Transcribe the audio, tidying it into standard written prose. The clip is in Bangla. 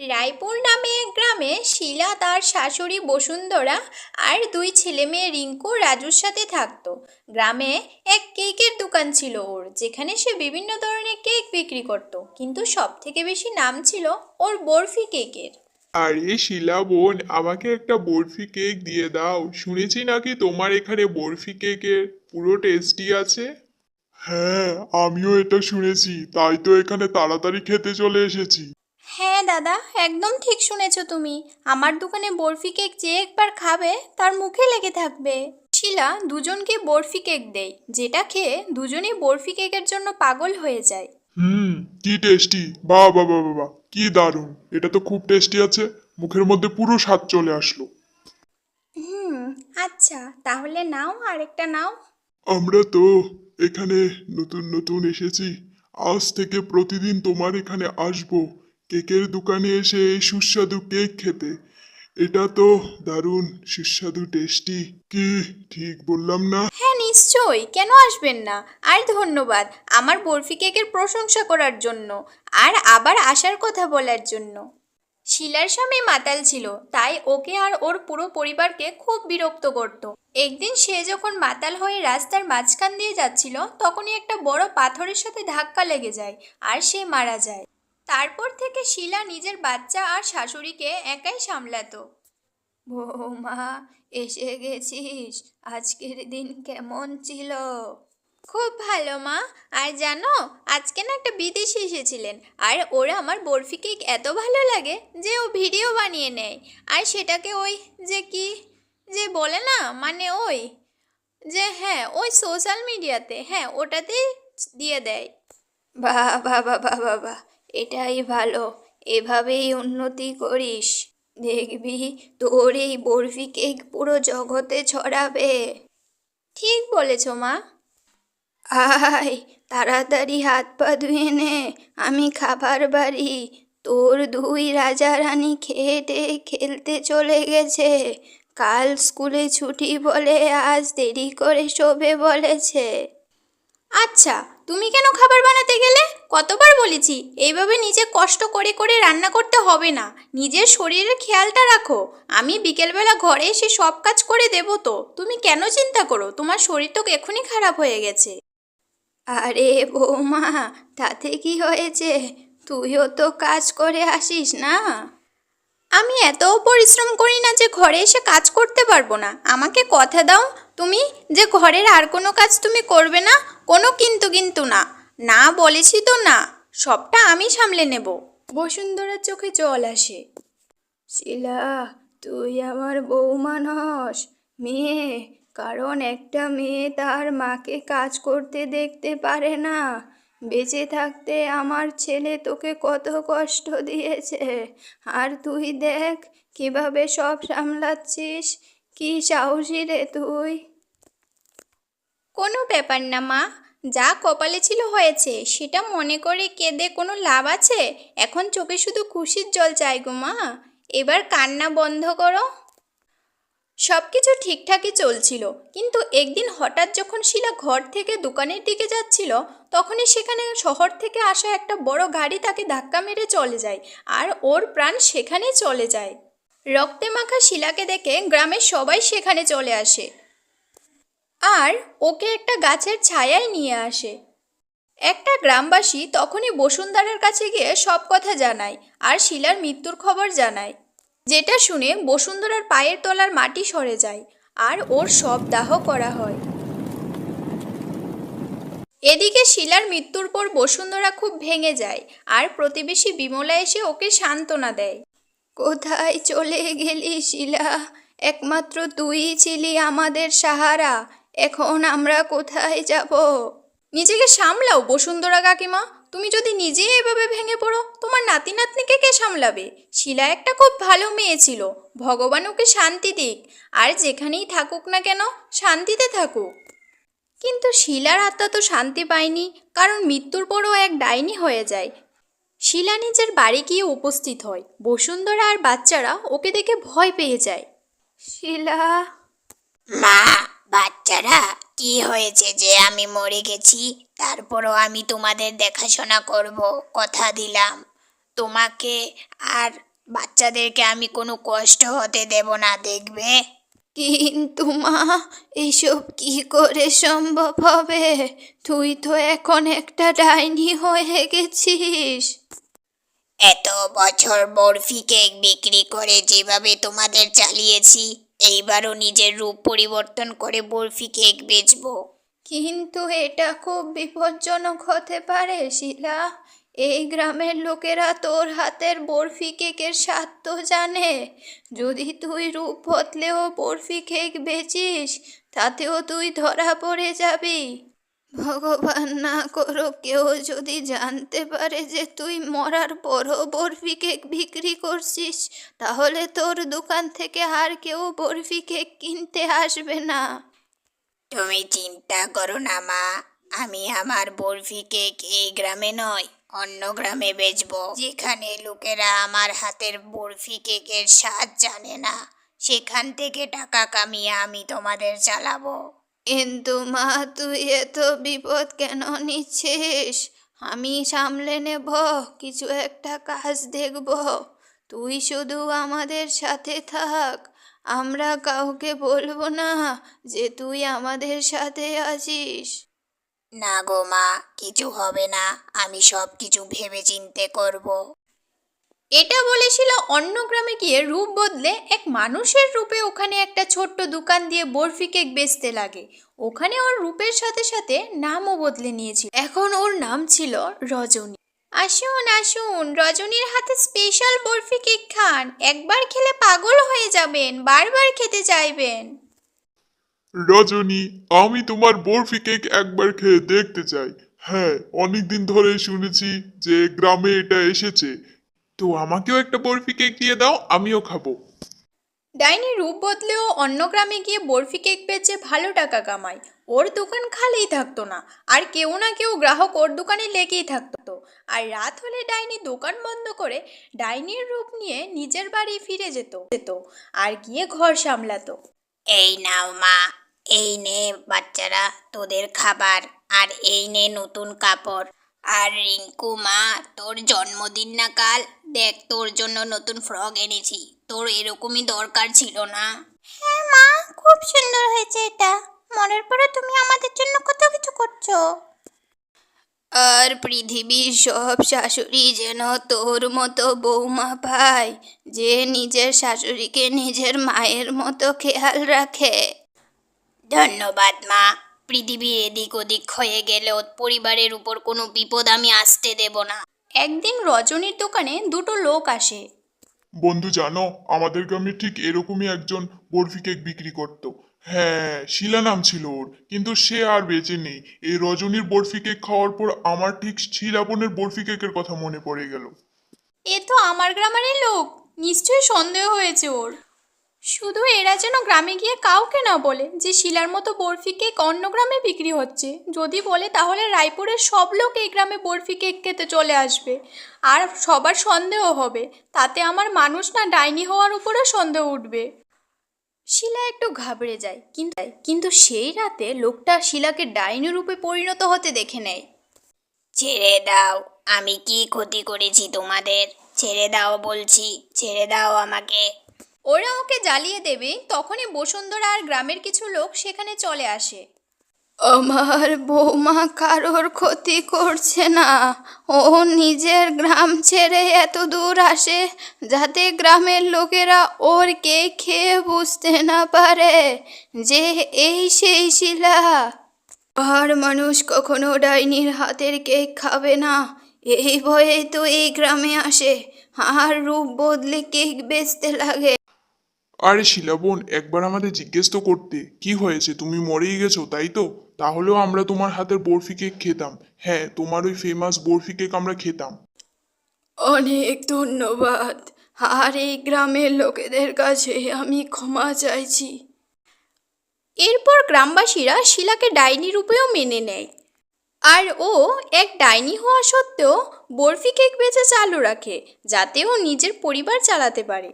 রায়পুর নামে এক গ্রামে শিলা, তার শাশুড়ি বসুন্ধরা আর দুই ছেলে মেয়ে রিঙ্কু রাজুর সাথে থাকতো। গ্রামে এক কেকের দোকান ছিল ওর, যেখানে সে বিভিন্ন ধরনের কেক বিক্রি করত, কিন্তু সব থেকে বেশি নাম ছিল ওর বরফি কেকের। আরে শিলা বোন, আমাকে একটা বরফি কেক দিয়ে দাও। শুনেছি নাকি তোমার এখানে বরফি কেকের পুরো টেস্টি আছে। হ্যাঁ, আমিও এটা শুনেছি, তাই তো এখানে তাড়াতাড়ি খেতে চলে এসেছি। হ্যাঁ দাদা, একদম ঠিক শুনেছো তুমি। আমার দোকানে বরফি কেক যে একবার খাবে তার মুখে লেগে থাকবে। শিলা দুজনকে বরফি কেক দেয়, যেটা খেয়ে দুজনেই বরফি কেকের জন্য পাগল হয়ে যায়। কি টেস্টি! বাহ বাহ বাহ বাহ বাহ, কি দারুণ! এটা তো খুব টেস্টি আছে, মুখের মধ্যে পুরো স্বাদ চলে আসলো। হুম, আচ্ছা তাহলে নাও, আরেকটা নাও। আমরা তো এখানে নতুন নতুন এসেছি, আজ থেকে প্রতিদিন তোমার এখানে আসবো কেকের দোকানে এসে এই সুস্বাদু কেক খেতে। এটা তো দারুণ সুস্বাদু টেস্টি। কি ঠিক বললাম না? হ্যাঁ নিশ্চয়ই, কেন আসবেন না। আর ধন্যবাদ আমার বরফি কেকের প্রশংসা করার জন্য, আর আবার আসার কথা বলার জন্য। শিলার স্বামী মাতাল ছিল, তাই ওকে আর ওর পুরো পরিবারকে খুব বিরক্ত করত। একদিন সে যখন মাতাল হয়ে রাস্তার মাঝখান দিয়ে যাচ্ছিল, তখনই একটা বড় পাথরের সাথে ধাক্কা লেগে যায় আর সে মারা যায়। তারপর থেকে শিলা নিজের বাচ্চা আর শাশুড়িকে একাই সামলাতো। বৌমা, এসে গেছিস? আজকের দিন কেমন ছিল? খুব ভালো মা। আর জানো, আজকে না একটা বিদেশি এসেছিলেন, আর ওরা আমার বরফি কেক এত ভালো লাগে যে ও ভিডিও বানিয়ে নেয়, আর সেটাকে ওই যে কি যে বলে না, মানে ওই যে, হ্যাঁ ওই সোশ্যাল মিডিয়াতে, হ্যাঁ ওটাতেই দিয়ে দেয়। বাহ বাহ বাহ বাহ বাহ বাহ, এটাই ভালো, এভাবেই উন্নতি করিস। দেখবি তোর এই বরফি কেক পুরো জগতে ছড়াবে। ঠিক বলেছ মা। আয়, তাড়াতাড়ি হাত পা ধুয়ে নে, আমি খাবার বাড়ি। তোর দুই রাজা রানী খেয়ে টেয়ে খেলতে চলে গেছে। কাল স্কুলে ছুটি বলে আজ দেরি করে শোবে বলেছে। আচ্ছা, তুমি কেন খাবার বানাতে গেলে? কতবার বলেছি এইভাবে নিজে কষ্ট করে করে রান্না করতে হবে না, নিজের শরীরের খেয়ালটা রাখো। আমি বিকেলবেলা ঘরে এসে সব কাজ করে দেবো তো, তুমি কেন চিন্তা করো? তোমার শরীর তো এখনই খারাপ হয়ে গেছে। আরে বৌমা, তাতে কি হয়েছে? তুইও তো কাজ করে আসিস না। আমি এতও পরিশ্রম করি না যে ঘরে এসে কাজ করতে পারবো না। আমাকে কথা দাও তুমি, যে ঘরের আর কোনো কাজ তুমি করবে না। কোনো কিন্তু কিন্তু না, না বলেছি তো না, সবটা আমি সামলে নেব। বসুন্ধরার চোখে জল আসে। শিলা, তুই আমার বৌমা নস, মেয়ে। কারণ একটা মেয়ে তার মাকে কাজ করতে দেখতে পারে না। বেঁচে থাকতে আমার ছেলে তোকে কত কষ্ট দিয়েছে, আর তুই দেখ কিভাবে সব সামলাচ্ছিস। কি সাহসী রে তুই। কোনো ব্যাপার না মা, যা কপালে ছিল হয়েছে, সেটা মনে করে কেঁদে কোনো লাভ আছে? এখন চোখে শুধু খুশির জল চাই গো মা, এবার কান্না বন্ধ করো। সব কিছু ঠিকঠাকই চলছিল, কিন্তু একদিন হঠাৎ যখন শিলা ঘর থেকে দোকানের দিকে যাচ্ছিল, তখনই সেখানে শহর থেকে আসা একটা বড় গাড়ি তাকে ধাক্কা মেরে চলে যায়, আর ওর প্রাণ সেখানেই চলে যায়। রক্তে মাখা শিলাকে দেখে গ্রামের সবাই সেখানে চলে আসে, আর ওকে একটা গাছের ছায়ায় নিয়ে আসে। একটা গ্রামবাসী তখনই বসুন্ধরার কাছে গিয়ে সব কথা জানায়, আর শিলার মৃত্যুর খবর জানায়, যেটা শুনে বসুন্ধরার পায়ের তলার মাটি সরে যায়, আর ওর সব দাহ করা হয়। এদিকে শিলার মৃত্যুর পর বসুন্ধরা খুব ভেঙে যায়, আর প্রতিবেশী বিমলা এসে ওকে সান্ত্বনা দেয়। কোথায় চলে গেলি শিলা? একমাত্র তুই ছিলি আমাদের সাহারা, এখন আমরা কোথায় যাব? নিজেকে সামলাও বসুন্ধরা কাকিমা, তুমি যদি নিজেই এভাবে ভেঙে পড়ো, তোমার নাতি নাতনিকে কে সামলাবে? শিলা একটা খুব ভালো মেয়ে ছিল, ভগবান ওকে শান্তি দিক, আর যেখানেই থাকুক না কেন শান্তিতে থাকুক। কিন্তু শিলার আত্মা তো শান্তি পায়নি, কারণ মৃত্যুর পরও এক ডাইনি হয়ে যায়। শিলা নিজের বাড়ি গিয়ে উপস্থিত হয়, বসুন্ধরা আর বাচ্চারা ওকে দেখে ভয় পেয়ে যায়। শিলা, মা, বাচ্চারা কি হয়েছে যে আমি মরে গেছি, তারপরও আমি তোমাদের দেখাশোনা করব, কথা দিলাম। তোমাকে আর বাচ্চাদেরকে আমি কোনো কষ্ট হতে দেব না, দেখবে। কিন্তু মা, এসব কি করে সম্ভব হবে? তুই তো এখন একটা ডাইনি হয়ে গেছিস। এত বছর বরফি কেক বিক্রি করে যেভাবে তোমাদের চালিয়েছি, এইবারও নিজের রূপ পরিবর্তন করে বরফি কেক বেচবো। কিন্তু এটা খুব বিপজ্জনক হতে পারে শিলা। এই গ্রামের লোকেরা তোর হাতের বরফি কেকের স্বাদ তো জানে। যদি তুই রূপ বদলেও বরফি কেক বেচিস, তাতেও তুই ধরা পড়ে যাবি। ভগবান না করো কেউ যদি জানতে পারে যে তুই মরার পরও বরফি কেক বিক্রি করছিস, তাহলে তোর দোকান থেকে আর কেউ বরফি কেক কিনতে আসবে না। তুমি চিন্তা করো না মা, আমি আমার বরফি কেক এই গ্রামে নয়, অন্য গ্রামে বেচবো, যেখানে লোকেরা আমার হাতের বরফি কেকের স্বাদ জানে না। সেখান থেকে টাকা কামিয়ে আমি তোমাদের চালাবো। কিন্তু মা, তুই এত বিপদ কেন নিচ্ছিস? আমি সামলে নেব, কিছু একটা কাজ দেখব। তুই শুধু আমাদের সাথে থাক, আমরা কাউকে বলবো না যে তুই আমাদের সাথে আছিস। না গো মা, কিছু হবে না, আমি সব কিছু ভেবে চিন্তে করব। এটা বলেছিল অন্য গ্রামে গিয়ে রূপ বদলে এক মানুষের রূপে ওখানে একটা ছোট্ট দোকান দিয়ে বরফি কেক বেচতে লাগে। ওখানে ওর রূপের সাথে সাথে নামও বদলে নিয়েছিল। এখন ওর নাম ছিল রজনী। আসুন আসুন, রজনীর হাতে স্পেশাল বরফি কেক খান। একবার খেলে পাগল হয়ে যাবেন, বারবার খেতে চাইবেন। রজনী, আমি তোমার বরফি কেক একবার খেয়ে দেখতে চাই। হ্যাঁ, অনেকদিন ধরে শুনেছি যে গ্রামে এটা এসেছে। তো আমাকেও একটা বরফি কেক দিয়ে দাও, আমিও খাবো। ডাইনি রূপ বদলেও অন্য গ্রামে গিয়ে বরফি কেক বেচে ভালো টাকা কামায়। ওর দোকান খালিই থাকতো না, আর কেউ না কেউ গ্রাহক ওর দোকানে লেগেই থাকতো। আর রাত হলে ডাইনি দোকান বন্ধ করে ডাইনির রূপ নিয়ে নিজের বাড়ি ফিরে যেত আর গিয়ে ঘর সামলাতো। এই নাও মা, এই নে বাচ্চারা তোদের খাবার, আর এই নে নতুন কাপড়। আর রিঙ্কু মা, তোর জন্মদিন না কাল, দেখ তোর জন্য নতুন ফ্রক এনেছি, তোর এরকমই দরকার ছিল না। হ্যাঁ মা, খুব সুন্দর হয়েছে এটা, মরার পরে তুমি আমাদের জন্য কত কিছু করছো। আর পৃথিবীর সব শাশুড়ি যেন তোর মতো বৌমা পায়, যে নিজের শাশুড়িকে নিজের মায়ের মতো খেয়াল রাখে। ধন্যবাদ মা, পৃথিবী এদিক ওদিক হয়ে গেলেও পরিবারের উপর কোনো বিপদ আমি আসতে দেব না। একদিন রজনীর দোকানে দুটো লোক আসে। বন্ধু জানো, আমাদের গ্রামে ঠিক এরকমই একজন বরফি কেক বিক্রি করত। হ্যাঁ, শিলা নাম ছিল ওর, কিন্তু সে আর বেঁচে নেই। এই রজনীর বরফি কেক খাওয়ার পর আমার ঠিক শিলা বোনের বরফি কেকের কথা মনে পড়ে গেল। এ তো আমার গ্রামেরই লোক, নিশ্চয়ই সন্দেহ হয়েছে ওর। শুধু এরা যেন গ্রামে গিয়ে কাউকে না বলে যে শিলার মতো বরফি কেক অন্য গ্রামে বিক্রি হচ্ছে। যদি বলে তাহলে রায়পুরের সব লোক এই গ্রামে বরফি কেক খেতে চলে আসবে, আর সবার সন্দেহ হবে। তাতে আমার মানুষ না ডাইনি হওয়ার উপরও সন্দেহ উঠবে। শিলা একটু ঘাবড়ে যায়, কিন্তু সেই রাতে লোকটা শিলাকে ডাইনি রূপে পরিণত হতে দেখে নেয়। ছেড়ে দাও, আমি কি ক্ষতি করেছি তোমাদের? ছেড়ে দাও বলছি, ছেড়ে দাও আমাকে। ওরা ওকে জ্বালিয়ে দেবে, তখনই বসুন্ধরা আর গ্রামের কিছু লোক সেখানে চলে আসে। আমার বৌমা কারোর ক্ষতি করছে না, ও নিজের গ্রাম ছেড়ে এত দূর আসে যাতে গ্রামের লোকেরা ওর কে খেয়ে বুঝতে না পারে যে এই সেই শিলা। আর মানুষ কখনো ডাইনির হাতের কেক খাবে না, এই ভয়ে তো এই গ্রামে আসে আর রূপ বদলে কেক বেচতে লাগে। আরে শিলা বোন, একবার আমাদের জিজ্ঞেস তো করতে, কি হয়েছে? তুমি মরেই গেছো তাই তো? তাহলেও আমরা তোমার হাতের বরফি কেক খেতাম। হ্যাঁ, তোমার ওই ফেমাস বরফি কেক আমরা খেতাম। অনেক ধন্যবাদ, আর এই গ্রামের লোকেদের কাছে আমি ক্ষমা চাইছি। এরপর গ্রামবাসীরা শিলাকে ডাইনি রূপেও মেনে নেয়, আর ও এক ডাইনি হওয়া সত্ত্বেও বরফি কেক বেচা চালু রাখে, যাতে ও নিজের পরিবার চালাতে পারে।